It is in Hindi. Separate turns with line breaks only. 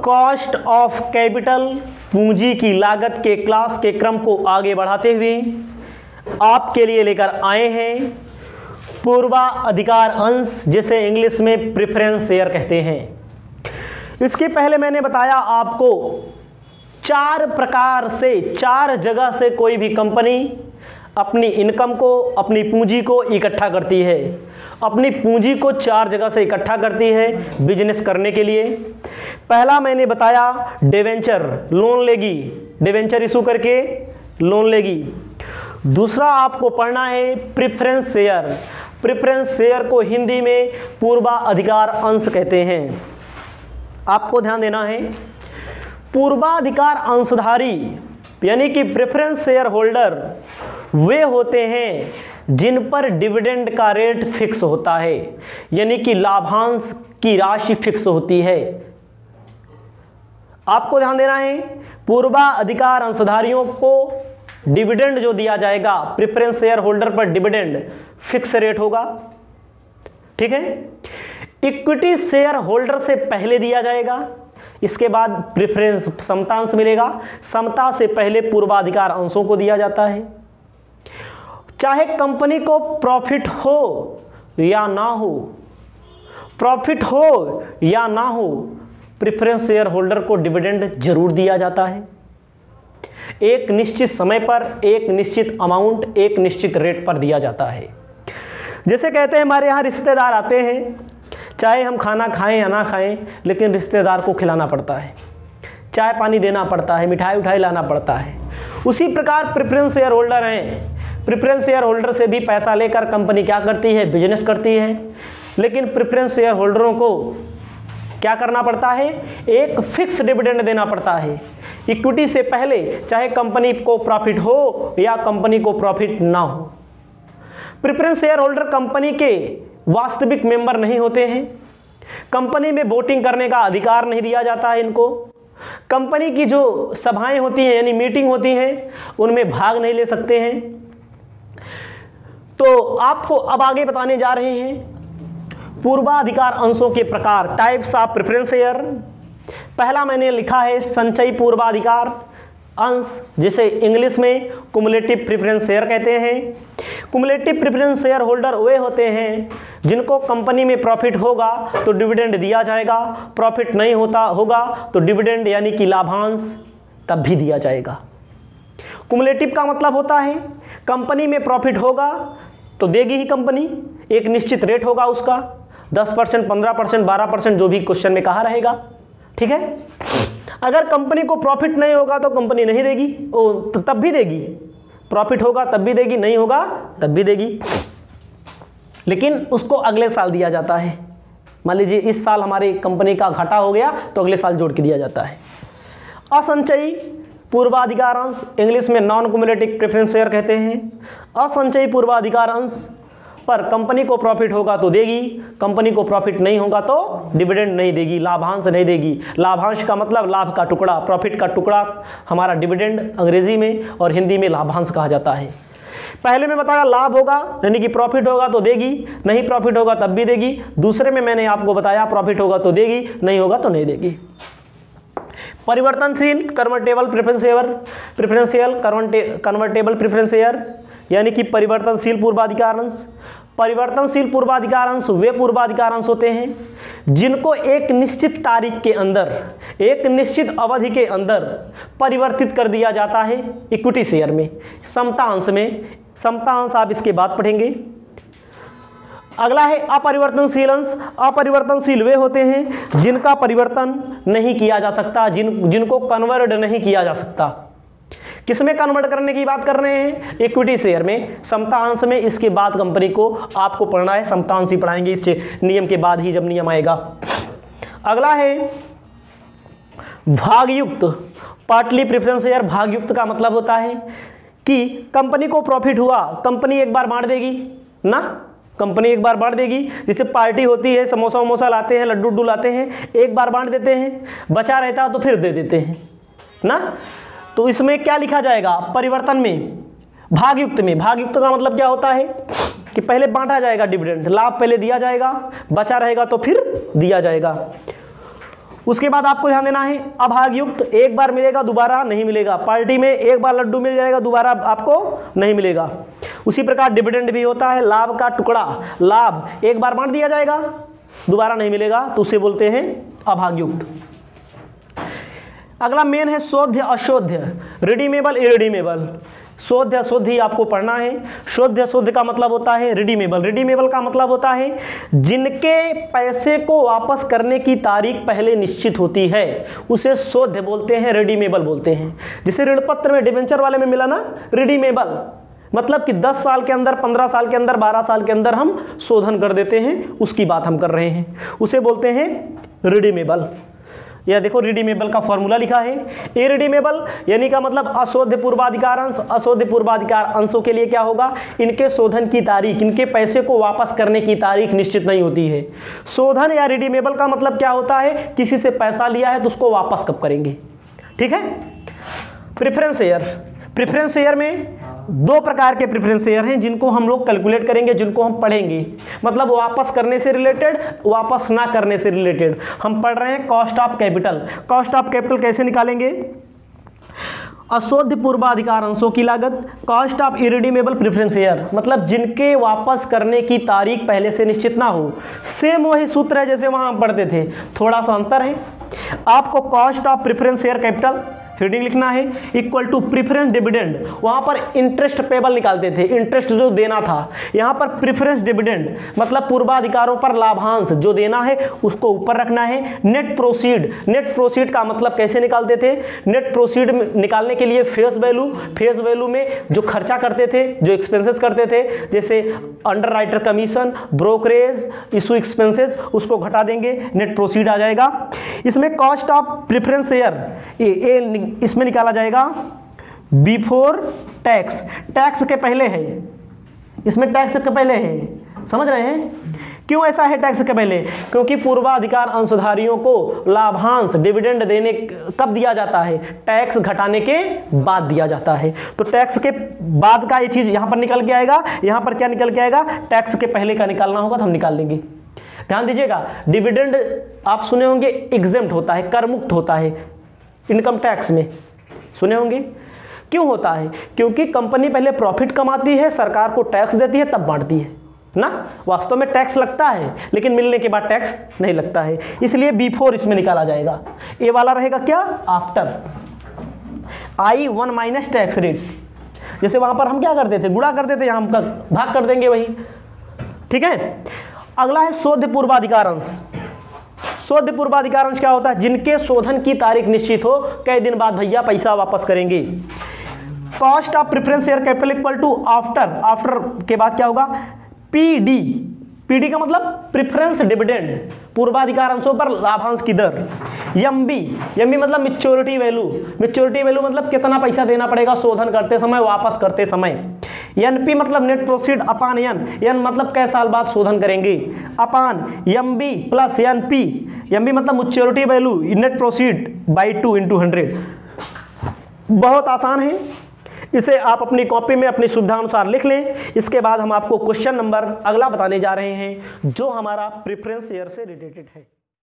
कॉस्ट ऑफ कैपिटल, पूंजी की लागत के क्लास के क्रम को आगे बढ़ाते हुए आपके लिए लेकर आए हैं पूर्वाधिकार अंश, जिसे इंग्लिश में प्रेफरेंस शेयर कहते हैं। इसके पहले मैंने बताया आपको 4 प्रकार से, 4 जगह से कोई भी कंपनी अपनी इनकम को, अपनी पूंजी को इकट्ठा करती है। अपनी पूंजी को 4 जगह से इकट्ठा करती है बिजनेस करने के लिए। पहला मैंने बताया डिवेंचर, लोन लेगी, डिवेंचर इशू करके लोन लेगी। दूसरा आपको पढ़ना है प्रेफरेंस शेयर। प्रेफरेंस शेयर को हिंदी में पूर्वाधिकार अंश कहते हैं। आपको ध्यान देना है, पूर्वाधिकार अंशधारी यानी कि प्रेफरेंस शेयर होल्डर वे होते हैं जिन पर डिविडेंड का रेट फिक्स होता है, यानी कि लाभांश की राशि फिक्स होती है। आपको ध्यान देना है, पूर्वाधिकार अंशधारियों को डिविडेंड जो दिया जाएगा, प्रेफरेंस शेयर होल्डर पर डिविडेंड फिक्स रेट होगा, ठीक है। इक्विटी शेयर होल्डर से पहले दिया जाएगा, इसके बाद प्रेफरेंस समतांश मिलेगा। समता से पहले पूर्वाधिकार अंशों को दिया जाता है। चाहे कंपनी को प्रॉफिट हो या ना हो, प्रॉफिट हो या ना हो, प्रेफरेंस शेयर होल्डर को डिविडेंड जरूर दिया जाता है। एक निश्चित समय पर, एक निश्चित अमाउंट, एक निश्चित रेट पर दिया जाता है। जैसे कहते हैं हमारे यहाँ रिश्तेदार आते हैं, चाहे हम खाना खाएं या ना खाएं, लेकिन रिश्तेदार को खिलाना पड़ता है, चाय पानी देना पड़ता है, मिठाई उठाई लाना पड़ता है। उसी प्रकार प्रेफरेंस शेयर होल्डर हैं। प्रेफरेंस शेयर होल्डर से भी पैसा लेकर कंपनी क्या करती है, बिजनेस करती है। लेकिन प्रेफरेंस शेयर होल्डरों को क्या करना पड़ता है, एक फिक्स डिविडेंड देना पड़ता है इक्विटी से पहले, चाहे कंपनी को प्रॉफिट हो या कंपनी को प्रॉफिट ना हो। प्रेफरेंस शेयर होल्डर कंपनी के वास्तविक मेंबर नहीं होते हैं। कंपनी में वोटिंग करने का अधिकार नहीं दिया जाता है इनको। कंपनी की जो सभाएं होती हैं यानी मीटिंग होती हैं, उनमें भाग नहीं ले सकते हैं। तो आपको अब आगे बताने जा रहे हैं पूर्वाधिकार अंशों के प्रकार, टाइप्स ऑफ प्रेफरेंस शेयर। पहला मैंने लिखा है संचयी पूर्वाधिकार अंश, जिसे इंग्लिश में कुमुलेटिव प्रेफरेंस शेयर कहते हैं। कुमुलेटिव प्रेफरेंस शेयर होल्डर वे होते हैं जिनको कंपनी में प्रॉफिट होगा तो डिविडेंड दिया जाएगा, प्रॉफिट नहीं होगा तो डिविडेंड यानी कि लाभांश तब भी दिया जाएगा। कुमुलेटिव का मतलब होता है कंपनी में प्रॉफिट होगा तो देगी ही कंपनी, एक निश्चित रेट होगा उसका, 10%, 15%, 12% जो भी क्वेश्चन में कहा रहेगा, ठीक है। अगर कंपनी को प्रॉफिट नहीं होगा तो कंपनी नहीं देगी, तब भी देगी, प्रॉफिट होगा तब भी देगी, नहीं होगा तब भी देगी, लेकिन उसको अगले साल दिया जाता है। मान लीजिए इस साल हमारी कंपनी का घाटा हो गया तो अगले साल जोड़ के दिया जाता है। असंचयी पूर्वाधिकार अंश, इंग्लिश में नॉन कुमुलेटिव प्रेफरेंस शेयर कहते हैं। असंचयी पूर्वाधिकार अंश पर कंपनी को प्रॉफिट होगा तो देगी, कंपनी को प्रॉफिट नहीं होगा तो डिविडेंड नहीं देगी, लाभांश नहीं देगी। लाभांश का मतलब लाभ का टुकड़ा, प्रॉफिट का टुकड़ा हमारा डिविडेंड अंग्रेजी में, और हिंदी में लाभांश कहा जाता है। पहले में बताया लाभ होगा यानी कि प्रॉफिट होगा तो देगी, नहीं प्रॉफिट होगा तब भी देगी। दूसरे में मैंने आपको बताया प्रॉफिट होगा तो देगी, नहीं होगा तो नहीं देगी। परिवर्तनशील convertible preference share, convertible preference share यानी कि परिवर्तनशील पूर्वाधिकार अंश। परिवर्तनशील पूर्वाधिकार अंश वे पूर्वाधिकार अंश होते हैं जिनको एक निश्चित तारीख के अंदर, एक निश्चित अवधि के अंदर परिवर्तित कर दिया जाता है इक्विटी शेयर में, समता अंश में। समता अंश आप इसके बाद पढ़ेंगे। अगला है अपरिवर्तनशील अंश। अपरिवर्तनशील वे होते हैं जिनका परिवर्तन नहीं किया जा सकता, जिनको कन्वर्ट नहीं किया जा सकता। किसमें कन्वर्ट करने की बात कर रहे हैं, इक्विटी शेयर में, समता अंश में। इसके बाद कंपनी को आपको पढ़ना है, समता अंश ही पढ़ाएंगे इस नियम के बाद ही, जब नियम आएगा। अगला है भागयुक्त पार्टली प्रेफरेंस शेयर। भागयुक्त का मतलब होता है कि कंपनी को प्रॉफिट हुआ, कंपनी एक बार बांट देगी ना, कंपनी एक बार बांट देगी। जैसे पार्टी होती है, समोसा वमोसा लाते हैं, लड्डू उड्डू लाते हैं, एक बार बांट देते हैं, बचा रहता है तो फिर दे देते हैं ना। तो इसमें क्या लिखा जाएगा, परिवर्तन में, भागयुक्त में। भागयुक्त का मतलब क्या होता है कि पहले बांटा जाएगा डिविडेंड, लाभ पहले दिया जाएगा, बचा रहेगा तो फिर दिया जाएगा। उसके बाद आपको ध्यान देना है अभागयुक्त, एक बार मिलेगा दोबारा नहीं मिलेगा। पार्टी में एक बार लड्डू मिल जाएगा दोबारा आपको नहीं मिलेगा। उसी प्रकार डिविडेंड भी होता है, लाभ का टुकड़ा, लाभ एक बार बांट दिया जाएगा दोबारा नहीं मिलेगा, तो उसे बोलते हैं अभागयुक्त। अगला मेन है शोध्य अशोध्य, रिडीमेबल इरिडीमेबल। शोध्य अशोध्य ही आपको पढ़ना है। शोध्य अशोध्य का मतलब होता है रिडीमेबल। रिडीमेबल का मतलब होता है जिनके पैसे को वापस करने की तारीख पहले निश्चित होती है, उसे शोध्य बोलते हैं, रिडीमेबल बोलते हैं। जैसे ऋण पत्र में डिबेंचर वाले में मिला ना रिडीमेबल, मतलब कि 10 साल के अंदर, 15 साल के अंदर, 12 साल के अंदर हम शोधन कर देते हैं, उसकी बात हम कर रहे हैं, उसे बोलते हैं रिडीमेबल। यह देखो रिडीमेबल का फॉर्मूला लिखा है। इरिडीमेबल यानी का मतलब अशोध्य पूर्वाधिकार अंश। अशोध्य पूर्वाधिकार अंशों के लिए क्या होगा, इनके शोधन की तारीख, इनके पैसे को वापस करने की तारीख निश्चित नहीं होती है। शोधन या रिडीमेबल का मतलब क्या होता है, किसी से पैसा लिया है तो उसको वापस कब करेंगे, ठीक है। प्रेफरेंस शेयर, प्रेफरेंस शेयर में दो प्रकार के प्रेफरेंस शेयर हैं जिनको हम लोग कैलकुलेट करेंगे, जिनको हम पढ़ेंगे, मतलब वापस करने से रिलेटेड, वापस ना करने से रिलेटेड। हम पढ़ रहे हैं cost of capital. Cost of capital कैसे निकालेंगे, अशोध्य पूर्वाधिकार अंशों की लागत, cost of irredeemable preference share, मतलब जिनके वापस करने की तारीख पहले से निश्चित ना हो। सेम वही सूत्र है जैसे वहां हम पढ़ते थे, थोड़ा सा अंतर है। आपको cost of preference share capital heading लिखना है इक्वल टू प्रीफरेंस डिविडेंड। वहां पर इंटरेस्ट पेबल निकालते थे, इंटरेस्ट जो देना था। यहां पर प्रीफरेंस डिविडेंड मतलब पूर्वाधिकारों पर लाभांश जो देना है उसको ऊपर रखना है। नेट प्रोसीड, नेट प्रोसीड का मतलब कैसे निकालते थे, नेट प्रोसीड निकालने के लिए फेस वैल्यू, फेस वैल्यू में जो खर्चा करते थे, जो एक्सपेंसेस करते थे, जैसे under writer commission, brokerage, issue expenses, उसको घटा देंगे, नेट प्रोसीड आ जाएगा। इसमें कॉस्ट ऑफ प्रेफरेंस शेयर इसमें निकाला जाएगा बिफोर टैक्स, टैक्स के पहले है, इसमें टैक्स के पहले है, समझ रहे हैं। क्यों ऐसा है टैक्स के पहले, क्योंकि पूर्वाधिकार अंशधारियों को लाभांश डिविडेंड देने कब दिया जाता है, टैक्स घटाने के बाद दिया जाता है। तो टैक्स के बाद का ये चीज यहां पर निकल के आएगा, यहां पर क्या निकल के आएगा, टैक्स के पहले का निकालना होगा तो हम निकाल लेंगे। ध्यान दीजिएगा, डिविडेंड आप सुने होंगे एग्जेम्प्ट होता है, कर मुक्त होता है इनकम टैक्स में, सुने होंगे। क्यों होता है, क्योंकि कंपनी पहले प्रॉफिट कमाती है, सरकार को टैक्स देती है, तब बांटती है ना। वास्तव में टैक्स लगता है लेकिन मिलने के बाद टैक्स नहीं लगता है, इसलिए बिफोर इसमें निकाला जाएगा। ए वाला रहेगा क्या, after I1 minus tax rate. जैसे वहां पर हम क्या करते थे, गुणा करते थे, यहां हम भाग कर देंगे वही, ठीक है। अगला है शोध्य पूर्वाधिकार अंश। शोध्य पूर्वाधिकार अंश क्या होता है, जिनके शोधन की तारीख निश्चित हो, कई दिन बाद भैया पैसा वापस करेंगे। Cost of preference share capital equal to after, after के बाद क्या होगा, पीडी, पीडी का मतलब प्रेफरेंस डिविडेंड, पूर्वाधिकार अंशों पर लाभांश की दर। एमबी, एमबी मतलब मैच्योरिटी वैल्यू, मैच्योरिटी वैल्यू मतलब कितना पैसा देना पड़ेगा शोधन करते समय, वापस करते समय। एनपी मतलब नेट प्रोसीड अपान एन, एन मतलब कै साल बाद शोधन करेंगे, अपान एमबी प्लस एनपी। एमबी मतलब maturity value, net proceed by 2 × 100। बहुत आसान है, इसे आप अपनी कॉपी में अपनी सुविधानुसार लिख लें। इसके बाद हम आपको क्वेश्चन नंबर अगला बताने जा रहे हैं जो हमारा प्रेफरेंस शेयर से रिलेटेड है।